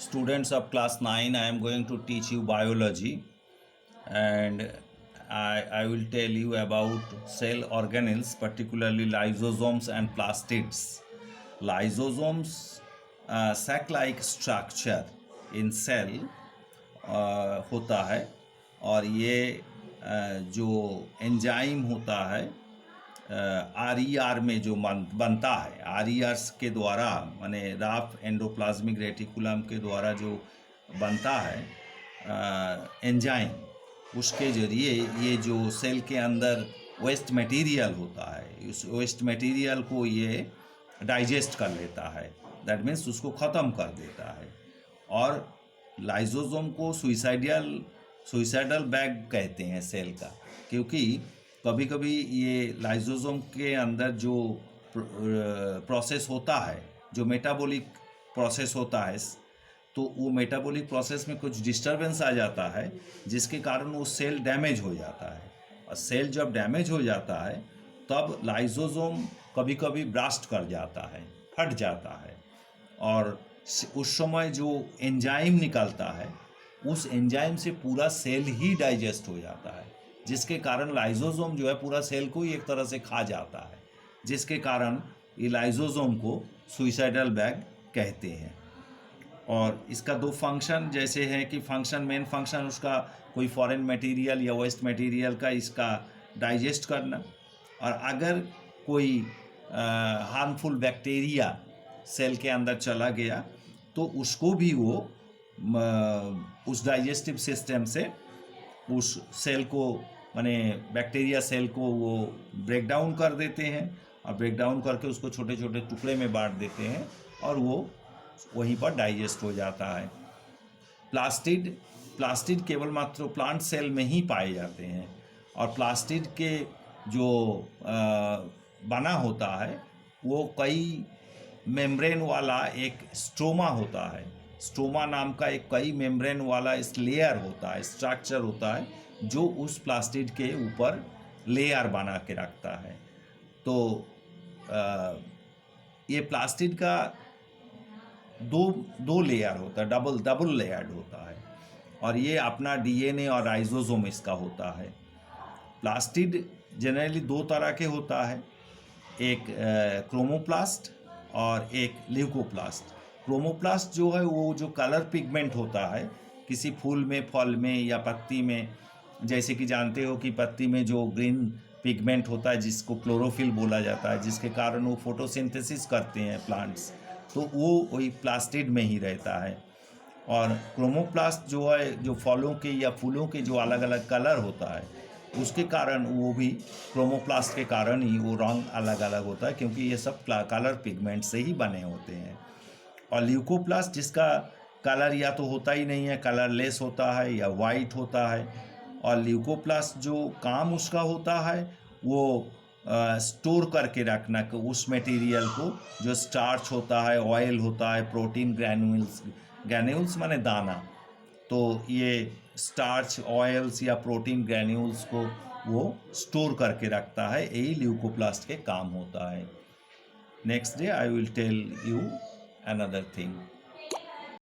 Students of class 9, I am going to teach you biology, and I will tell you about cell organelles, particularly lysosomes and plastids. Lysosomes, sac-like structure in cell होता है, और ये जो enzyme होता है RER में जो बनता है, RER के द्वारा माने राफ एंडोप्लाज्मिक रेटिकुलम के द्वारा जो बनता है एंजाइम, उसके ज़रिए ये जो सेल के अंदर वेस्ट मटेरियल होता है, उस वेस्ट मटेरियल को ये डाइजेस्ट कर लेता है। दैट मीन्स उसको ख़त्म कर देता है। और लाइसोसोम को सुइसाइडल बैग कहते हैं सेल का, क्योंकि कभी कभी ये लाइसोसोम के अंदर जो प्रोसेस होता है, जो मेटाबॉलिक प्रोसेस होता है, तो वो मेटाबॉलिक प्रोसेस में कुछ डिस्टरबेंस आ जाता है, जिसके कारण वो सेल डैमेज हो जाता है। और सेल जब डैमेज हो जाता है तब लाइसोसोम कभी कभी ब्रास्ट कर जाता है, फट जाता है, और उस समय जो एंजाइम निकलता है, उस एंजाइम से पूरा सेल ही डाइजेस्ट हो जाता है, जिसके कारण लाइसोसोम जो है पूरा सेल को ही एक तरह से खा जाता है, जिसके कारण ये लाइसोसोम को सुइसाइडल बैग कहते हैं। और इसका दो फंक्शन जैसे है कि मेन फंक्शन उसका कोई फॉरेन मटेरियल या वेस्ट मटेरियल का इसका डाइजेस्ट करना, और अगर कोई हार्मफुल बैक्टीरिया सेल के अंदर चला गया तो उसको भी वो उस डाइजेस्टिव सिस्टम से उस सेल को माने बैक्टीरिया सेल को वो ब्रेक डाउन कर देते हैं, और ब्रेक डाउन करके उसको छोटे छोटे टुकड़े में बांट देते हैं, और वो वहीं पर डाइजेस्ट हो जाता है। प्लास्टिड केवल मात्र प्लांट सेल में ही पाए जाते हैं, और प्लास्टिड के जो बना होता है वो कई मेम्ब्रेन वाला एक स्ट्रोमा होता है। स्ट्रोमा नाम का एक कई मेम्ब्रेन वाला इस लेयर होता है, स्ट्रक्चर होता है, जो उस प्लास्टिड के ऊपर लेयर बना के रखता है। तो ये प्लास्टिड का दो लेयर होता है, डबल लेयर्ड होता है, और ये अपना DNA और राइजोसोम इसका होता है। प्लास्टिड जनरली दो तरह के होता है, एक क्रोमोप्लास्ट और एक ल्यूकोप्लास्ट। क्रोमोप्लास्ट जो है वो जो कलर पिगमेंट होता है किसी फूल में, फल में या पत्ती में, जैसे कि जानते हो कि पत्ती में जो ग्रीन पिगमेंट होता है जिसको क्लोरोफिल बोला जाता है, जिसके कारण वो फोटोसिंथेसिस करते हैं प्लांट्स, तो वो वही प्लास्टिड में ही रहता है। और क्रोमोप्लास्ट जो है जो फलों के या फूलों के जो अलग अलग कलर होता है, उसके कारण वो भी क्रोमोप्लास्ट के कारण ही वो रंग अलग अलग होता है, क्योंकि ये सब कलर पिगमेंट से ही बने होते हैं। और ल्यूकोप्लास्ट जिसका कलर या तो होता ही नहीं है, कलरलेस होता है या वाइट होता है। और ल्यूकोप्लास्ट जो काम उसका होता है वो स्टोर करके रखना उस मटेरियल को, जो स्टार्च होता है, ऑयल होता है, प्रोटीन ग्रैन्यूल्स माने दाना, तो ये स्टार्च, ऑयल्स या प्रोटीन ग्रैन्यूल्स को वो स्टोर करके रखता है। यही ल्यूकोप्लास्ट के काम होता है। Next day I will tell you another thing.